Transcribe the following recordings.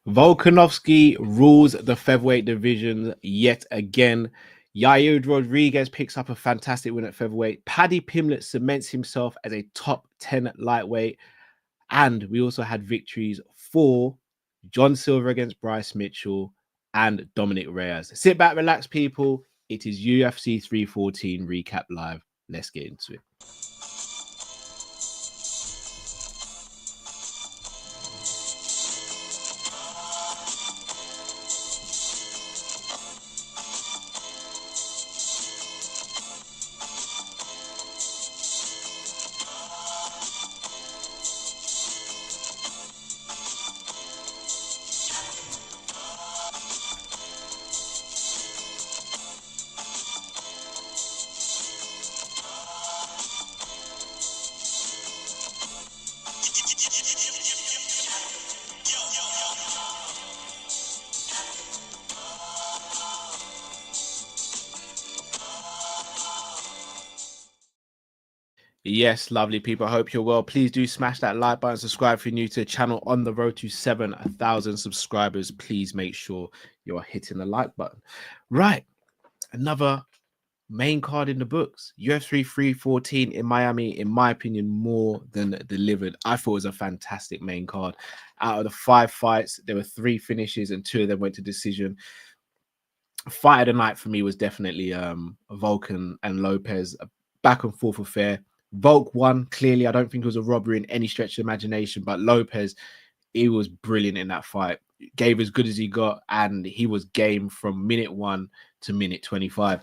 Volkanovski rules the featherweight division yet again. Yair Rodriguez picks up a fantastic win at featherweight. Paddy Pimblett cements himself as a top 10 lightweight. And we also had victories for John Silver against Bryce Mitchell and Dominic Reyes. Sit back, relax, people. It is UFC 314 Recap Live. Let's get into it. Yes, lovely people. I hope you're well. Please do smash that like button, subscribe if you're new to the channel. On the road to 7,000 subscribers, please make sure you're hitting the like button. Right, another main card in the books. UFC 314 in Miami, in my opinion, more than delivered. I thought it was a fantastic main card. Out of the 5 fights, there were 3 finishes and 2 of them went to decision. Fight of the night for me was definitely Volk and Lopez. A back and forth affair. Volk won, clearly. I don't think it was a robbery in any stretch of imagination, but Lopez, he was brilliant in that fight. Gave as good as he got, and he was game from minute 1 to minute 25.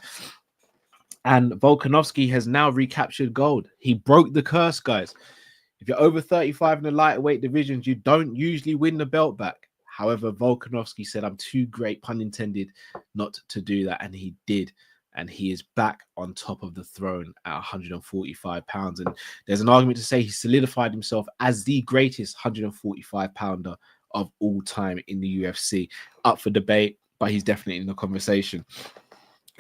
And Volkanovski has now recaptured gold. He broke the curse, guys. If you're over 35 in the lightweight divisions, you don't usually win the belt back. However, Volkanovski said, I'm too great, pun intended, not to do that. And he did. And he is back on top of the throne at 145 pounds. And there's an argument to say he solidified himself as the greatest 145 pounder of all time in the UFC. Up for debate, but he's definitely in the conversation.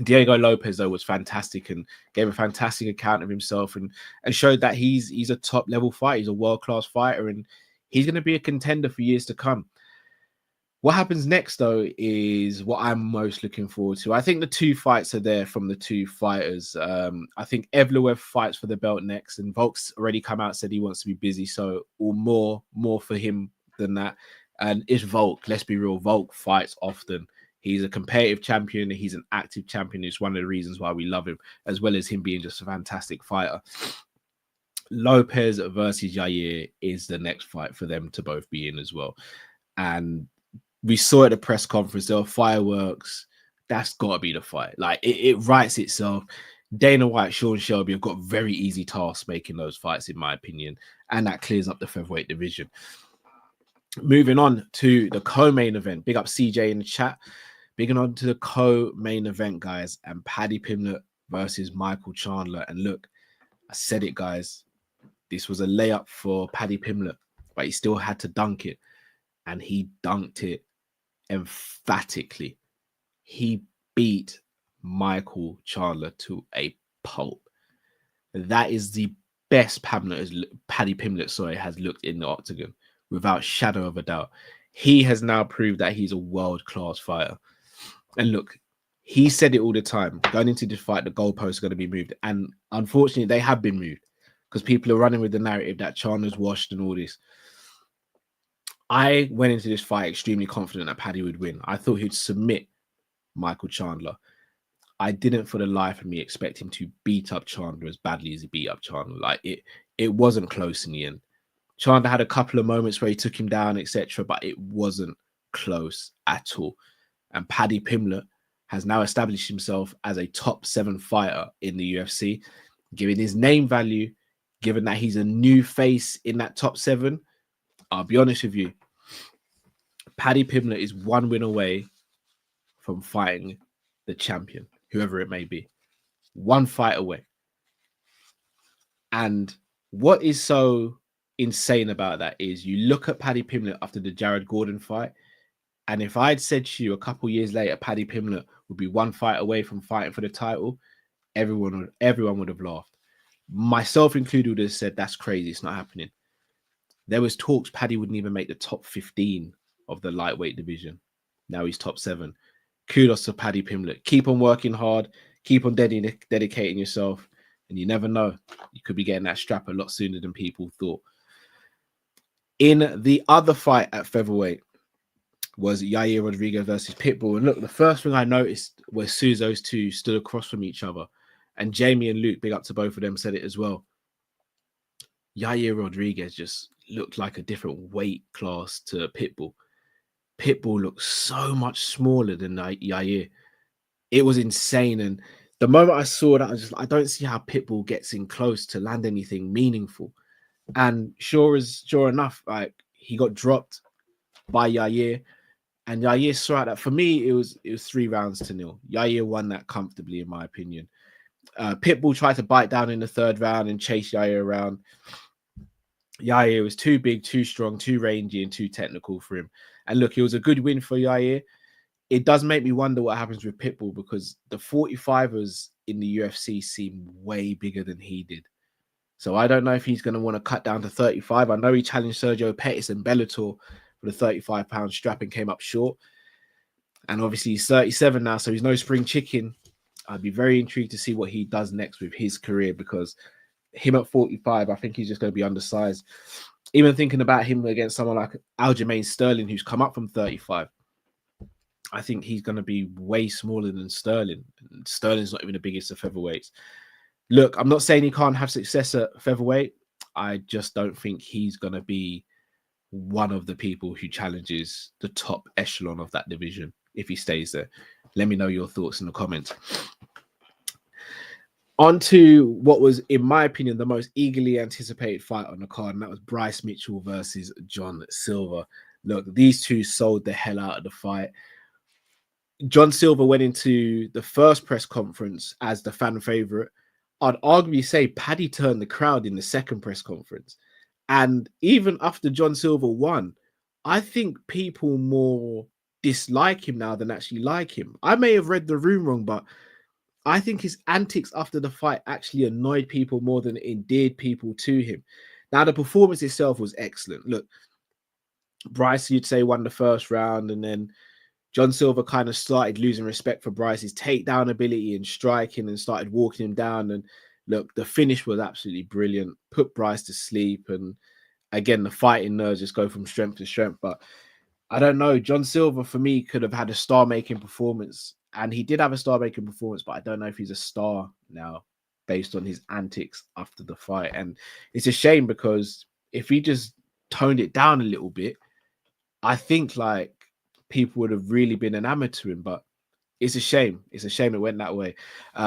Diego Lopez, though, was fantastic and gave a fantastic account of himself and showed that he's a top level fighter. He's a world-class fighter and he's going to be a contender for years to come. What happens next, though, is what I'm most looking forward to. I think the 2 fights are there from the 2 fighters. I think Evloev fights for the belt next, and Volk's already come out and said he wants to be busy, so or more for him than that. And it's Volk. Let's be real. Volk fights often. He's a competitive champion. He's an active champion. It's one of the reasons why we love him, as well as him being just a fantastic fighter. Lopez versus Yair is the next fight for them to both be in as well. And we saw at the press conference, there were fireworks. That's got to be the fight. Like, it writes itself. Dana White, Sean Shelby have got very easy tasks making those fights, in my opinion. And that clears up the featherweight division. Moving on to the co-main event. Big up CJ in the chat. Big on to the co-main event, guys. And Paddy Pimblett versus Michael Chandler. And look, I said it, guys. This was a layup for Paddy Pimblett, but he still had to dunk it. And he dunked it emphatically. He beat Michael Chandler to a pulp. That is the best Paddy Pimblett has looked in the octagon, without shadow of a doubt. He has now proved that he's a world-class fighter. And look, he said it all the time. Going into this fight, the goalposts are going to be moved. And unfortunately, they have been moved because people are running with the narrative that Chandler's washed and all this. I went into this fight extremely confident that Paddy would win. I thought he'd submit Michael Chandler. I didn't for the life of me expect him to beat up Chandler as badly as he beat up Chandler. Like, it wasn't close in the end. Chandler had a couple of moments where he took him down, etc., but it wasn't close at all. And Paddy Pimblett has now established himself as a top 7 fighter in the UFC, given his name value, given that he's a new face in that top 7. I'll be honest with you, Paddy Pimblett is 1 win away from fighting the champion, whoever it may be. 1 fight away. And what is so insane about that is you look at Paddy Pimblett after the Jared Gordon fight, and if I'd said to you a couple years later Paddy Pimblett would be 1 fight away from fighting for the title, everyone would have laughed. Myself included would have said, that's crazy, it's not happening. There was talks Paddy wouldn't even make the top 15 of the lightweight division. Now he's top 7. Kudos to Paddy Pimblett. Keep on working hard. Keep on dedicating yourself. And you never know. You could be getting that strap a lot sooner than people thought. In the other fight at featherweight was Yair Rodriguez versus Pitbull. And look, the first thing I noticed was as soon as those two stood across from each other, and Jamie and Luke, big up to both of them, said it as well. Yair Rodriguez just looked like a different weight class to Pitbull. Pitbull looked so much smaller than Yair. It was insane. And the moment I saw that, I don't see how Pitbull gets in close to land anything meaningful. And sure enough, like, he got dropped by Yair, and Yair saw that. For me, it was 3-0. Yair won that comfortably, in my opinion. Pitbull tried to bite down in the 3rd round and chase Yair around. Yair was too big, too strong, too rangy, and too technical for him. And look, it was a good win for Yair. It does make me wonder what happens with Pitbull, because the 45ers in the UFC seem way bigger than he did. So I don't know if he's going to want to cut down to 35. I know he challenged Sergio Pettis and Bellator for the 35-pound strap and came up short. And obviously he's 37 now, so he's no spring chicken. I'd be very intrigued to see what he does next with his career, because him at 45, I think he's just going to be undersized. Even thinking about him against someone like Aljamain Sterling, who's come up from 35, I think he's going to be way smaller than Sterling. Sterling's not even the biggest of featherweights. Look, I'm not saying he can't have success at featherweight. I just don't think he's going to be one of the people who challenges the top echelon of that division if he stays there. Let me know your thoughts in the comments. On to what was, in my opinion, the most eagerly anticipated fight on the card, and that was Bryce Mitchell versus John Silver. Look, these two sold the hell out of the fight. John Silver went into the first press conference as the fan favorite. I'd arguably say Paddy turned the crowd in the second press conference. And even after John Silver won, I think people more dislike him now than actually like him. I may have read the room wrong, but I think his antics after the fight actually annoyed people more than it endeared people to him. Now, the performance itself was excellent. Look, Bryce, you'd say, won the first round, and then John Silver kind of started losing respect for Bryce's takedown ability and striking, and started walking him down. And look, the finish was absolutely brilliant. Put Bryce to sleep. And again, the fighting nerves just go from strength to strength. But I don't know. John Silver, for me, could have had a star-making performance. And he did have a star-making performance, but I don't know if he's a star now based on his antics after the fight. And it's a shame, because if he just toned it down a little bit, I think like people would have really been enamored to him. But it's a shame. It's a shame it went that way.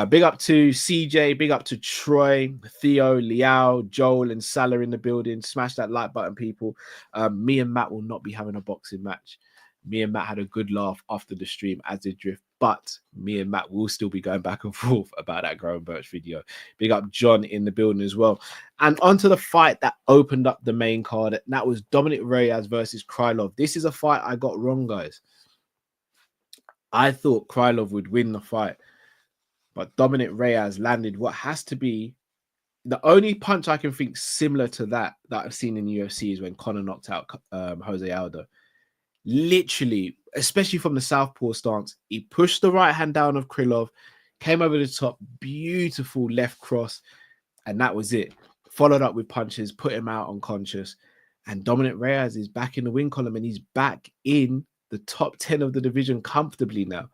Big up to CJ. Big up to Troy, Theo, Liao, Joel, and Salah in the building. Smash that like button, people. Me and Matt will not be having a boxing match. Me and Matt had a good laugh after the stream, as did Drift. But me and Matt will still be going back and forth about that Growing Birch video. Big up John in the building as well. And onto the fight that opened up the main card. That was Dominic Reyes versus Krylov. This is a fight I got wrong, guys. I thought Krylov would win the fight, but Dominic Reyes landed what has to be the only punch I can think similar to that I've seen in the UFC is when Conor knocked out Jose Aldo. Literally, especially from the southpaw stance, he pushed the right hand down of Krylov, came over the top, beautiful left cross, and that was it. Followed up with punches, put him out unconscious, and Dominic Reyes is back in the win column, and he's back in the top 10 of the division comfortably now.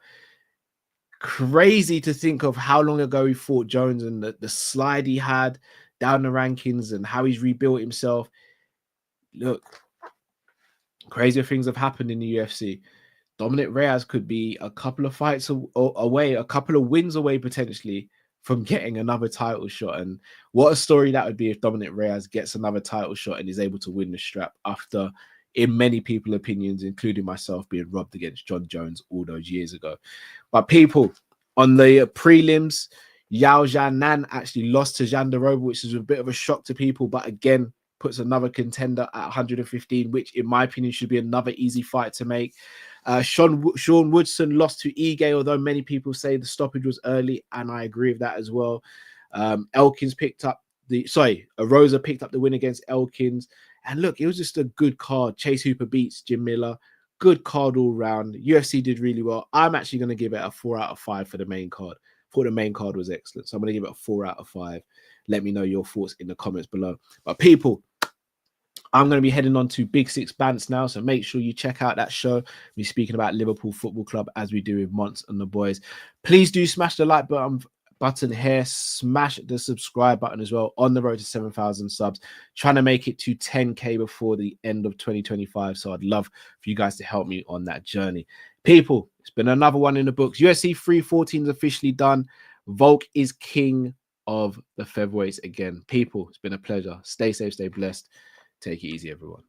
Crazy to think of how long ago he fought Jones and the slide he had down the rankings and how he's rebuilt himself. Look, crazier things have happened in the UFC. Dominic Reyes could be a couple of fights away, a couple of wins away potentially from getting another title shot. And what a story that would be if Dominic Reyes gets another title shot and is able to win the strap after, in many people's opinions, including myself, being robbed against John Jones all those years ago. But people, on the prelims, Yao Nan actually lost to Jandaroba, which is a bit of a shock to people, but again, puts another contender at 115, which in my opinion should be another easy fight to make. Sean Woodson lost to Ige, although many people say the stoppage was early, and I agree with that as well. Elkins picked up Arosa picked up the win against Elkins. And look, it was just a good card. Chase Hooper beats Jim Miller. Good card all round. UFC did really well. I'm actually going to give it a 4 out of 5 for the main card. I thought the main card was excellent. So I'm going to give it a 4 out of 5. Let me know your thoughts in the comments below. But people, I'm going to be heading on to Big Six Bants now, so make sure you check out that show. We're speaking about Liverpool Football Club as we do with Monts and the boys. Please do smash the like button here. Smash the subscribe button as well. On the road to 7,000 subs. Trying to make it to 10K before the end of 2025. So I'd love for you guys to help me on that journey. People, it's been another one in the books. UFC 314 is officially done. Volk is king of the featherweights again. People, it's been a pleasure. Stay safe, stay blessed. Take it easy, everyone.